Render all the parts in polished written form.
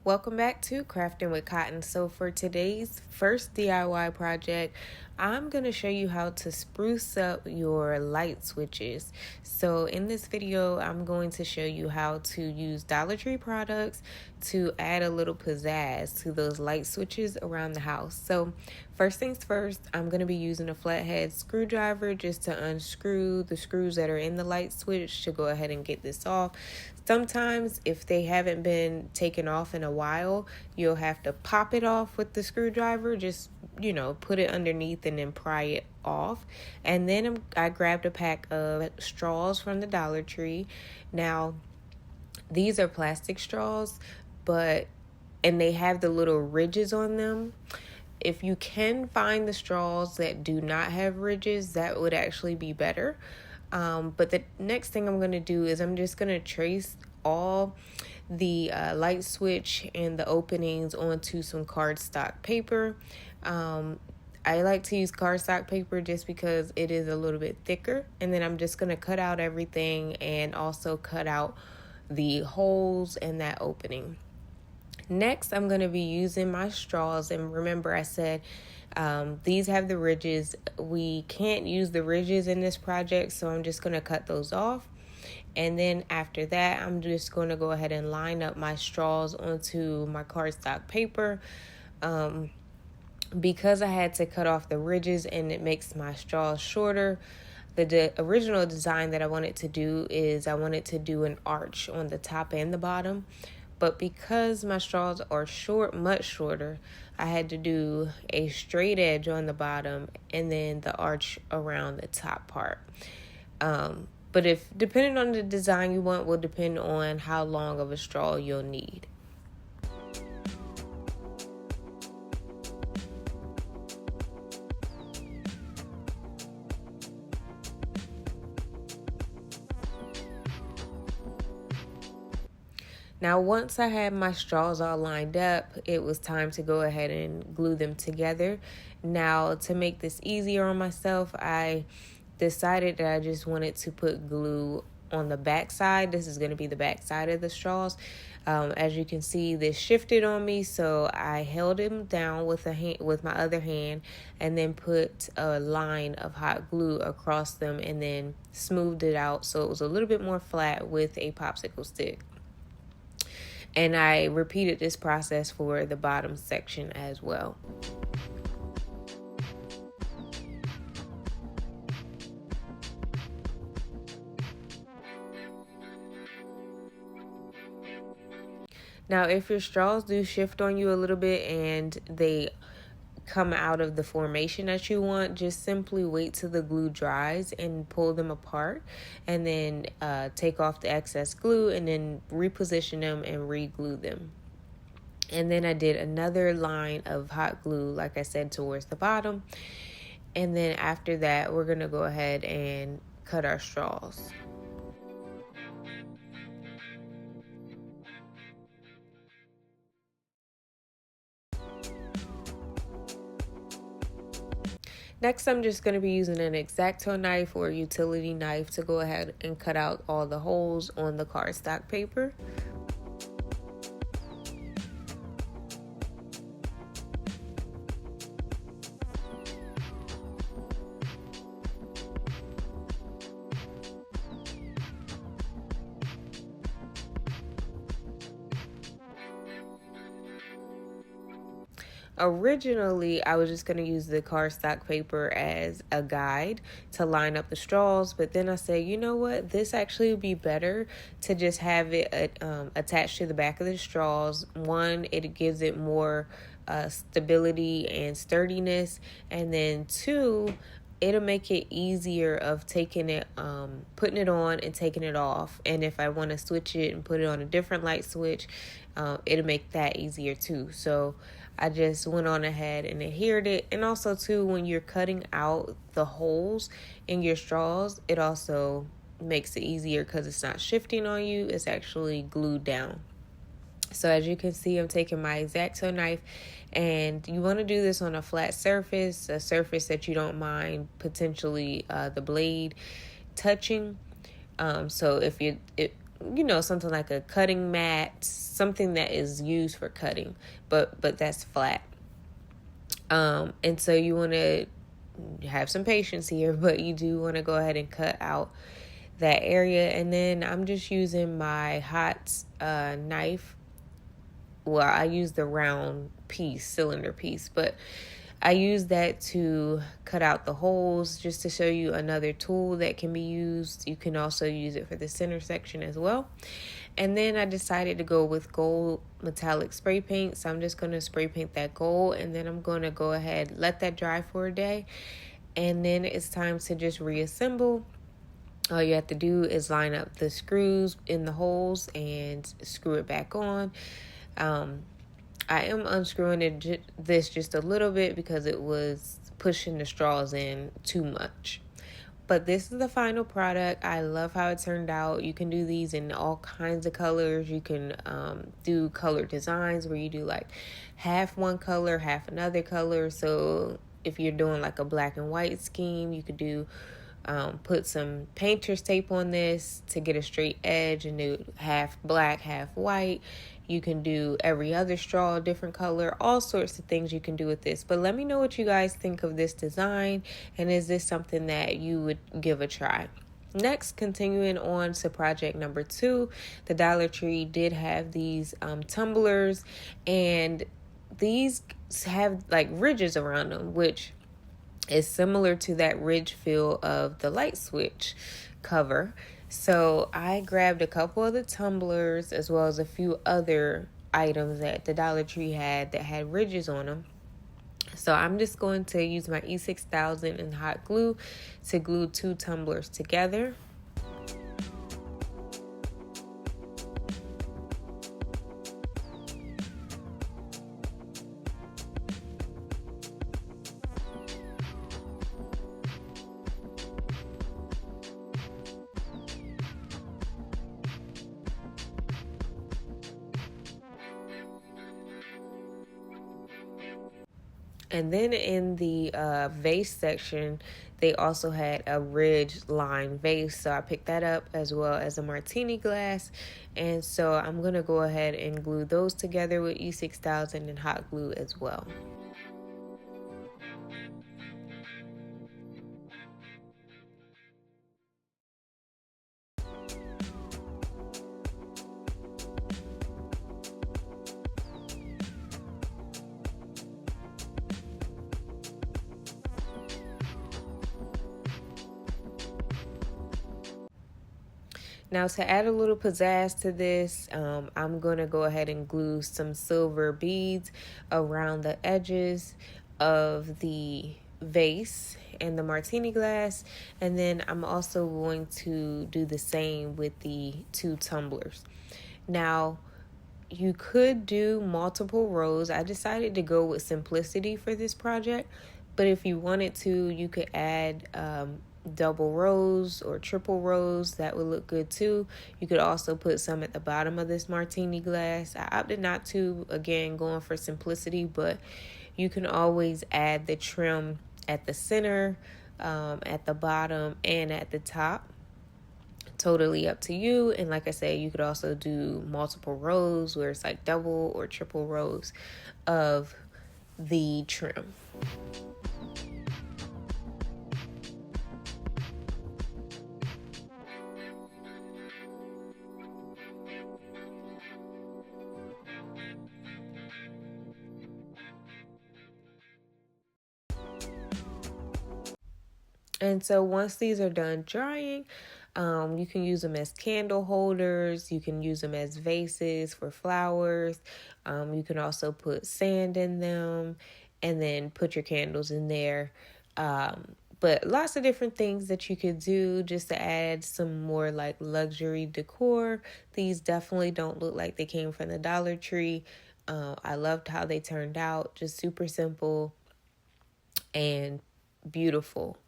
Welcome back to Crafting with Cotton. So for today's first DIY project, I'm going to show you how to spruce up your light switches. So in this video, I'm going to show you how to use Dollar Tree products to add a little pizzazz to those light switches around the house. So first things first, I'm going to be using a flathead screwdriver just to unscrew the screws that are in the light switch to go ahead and get this off. Sometimes if they haven't been taken off in a while, you'll have to pop it off with the screwdriver. Just, put it underneath and then pry it off. And then I grabbed a pack of straws from the Dollar Tree. Now, these are plastic straws, and they have the little ridges on them. If you can find the straws that do not have ridges, that would actually be better. But the next thing I'm going to do is I'm just going to trace all the light switch and the openings onto some cardstock paper. I like to use cardstock paper just because it is a little bit thicker. And then I'm just going to cut out everything and also cut out the holes in that opening. Next, I'm going to be using my straws. And remember, I said these have the ridges. We can't use the ridges in this project, so I'm just going to cut those off. And then after that, I'm just going to go ahead and line up my straws onto my cardstock paper. Because I had to cut off the ridges and it makes my straws shorter, the original design that I wanted to do is I wanted to do an arch on the top and the bottom. But because my straws are much shorter, I had to do a straight edge on the bottom and then the arch around the top part. But depending on the design you want, will depend on how long of a straw you'll need. Now, once I had my straws all lined up, it was time to go ahead and glue them together. Now, to make this easier on myself, I decided that I just wanted to put glue on the back side. This is going to be the back side of the straws. As you can see, this shifted on me, so I held them down with my other hand, and then put a line of hot glue across them, and then smoothed it out so it was a little bit more flat with a popsicle stick. And I repeated this process for the bottom section as well. Now, if your straws do shift on you a little bit and they come out of the formation that you want, just simply wait till the glue dries and pull them apart, and then take off the excess glue and then reposition them and re-glue them. And then I did another line of hot glue, like I said, towards the bottom. And then after that, we're going to go ahead and cut our straws. Next, I'm just going to be using an X-Acto knife or utility knife to go ahead and cut out all the holes on the cardstock paper. Originally, I was just going to use the cardstock paper as a guide to line up the straws, but then I said, you know what, this actually would be better to just have it attached to the back of the straws. One, it gives it more stability and sturdiness, and then two, it'll make it easier of taking it, putting it on and taking it off. And if I want to switch it and put it on a different light switch, it'll make that easier too. So I just went on ahead and adhered it. And also too, when you're cutting out the holes in your straws, it also makes it easier because it's not shifting on you. It's actually glued down. So as you can see, I'm taking my X-Acto knife, and you want to do this on a flat surface, a surface that you don't mind potentially the blade touching. So if something like a cutting mat, something that is used for cutting, but that's flat. And so you want to have some patience here, but you do want to go ahead and cut out that area. And then I'm just using my hot knife. Well, I use the round piece, cylinder piece, but I use that to cut out the holes, just to show you another tool that can be used. You can also use it for the center section as well. And then I decided to go with gold metallic spray paint. So I'm just going to spray paint that gold, and then I'm going to go ahead, let that dry for a day. And then it's time to just reassemble. All you have to do is line up the screws in the holes and screw it back on. I am unscrewing this just a little bit because it was pushing the straws in too much. But this is the final product. I love how it turned out. You can do these in all kinds of colors. You can do color designs where you do like half one color, half another color. So if you're doing like a black and white scheme, you could do put some painter's tape on this to get a straight edge and do half black, half white. You can do every other straw a different color, all sorts of things you can do with this. But let me know what you guys think of this design, and is this something that you would give a try? Next, continuing on to project number 2, the Dollar Tree did have these tumblers, and these have like ridges around them, which is similar to that ridge feel of the light switch cover. So I grabbed a couple of the tumblers as well as a few other items that the Dollar Tree had that had ridges on them. So I'm just going to use my E6000 and hot glue to glue 2 tumblers together. And then in the vase section, they also had a ridge line vase. So I picked that up as well as a Martini glass. And so I'm going to go ahead and glue those together with E6000 and hot glue as well. Now, to add a little pizzazz to this, I'm going to go ahead and glue some silver beads around the edges of the vase and the Martini glass. And then I'm also going to do the same with the 2 tumblers. Now, you could do multiple rows. I decided to go with simplicity for this project, but if you wanted to, you could add double rows or triple rows. That would look good too. You could also put some at the bottom of this Martini glass. I opted not to, again, going for simplicity, but you can always add the trim at the center, at the bottom, and at the top. Totally up to you. And like I said, you could also do multiple rows where it's like double or triple rows of the trim. And so once these are done drying, you can use them as candle holders. You can use them as vases for flowers. You can also put sand in them and then put your candles in there. But lots of different things that you could do just to add some more like luxury decor. These definitely don't look like they came from the Dollar Tree. I loved how they turned out. Just super simple and beautiful.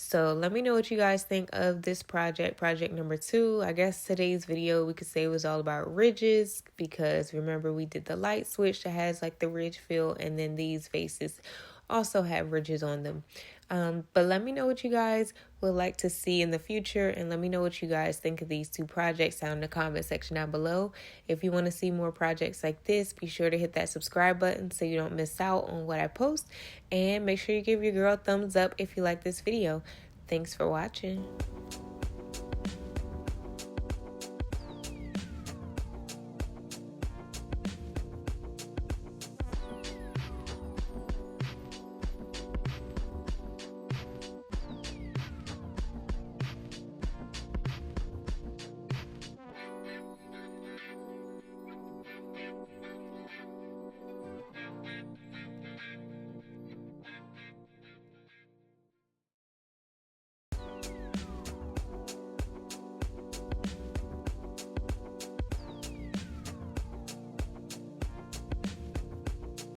So let me know what you guys think of this project number 2. I guess today's video we could say was all about ridges, because remember we did the light switch that has like the ridge feel, and then these vases also have ridges on them. But let me know what you guys would like to see in the future, and let me know what you guys think of these two projects down in the comment section down below. If you want to see more projects like this, be sure to hit that subscribe button so you don't miss out on what I post, and make sure you give your girl a thumbs up if you like this video. Thanks for watching.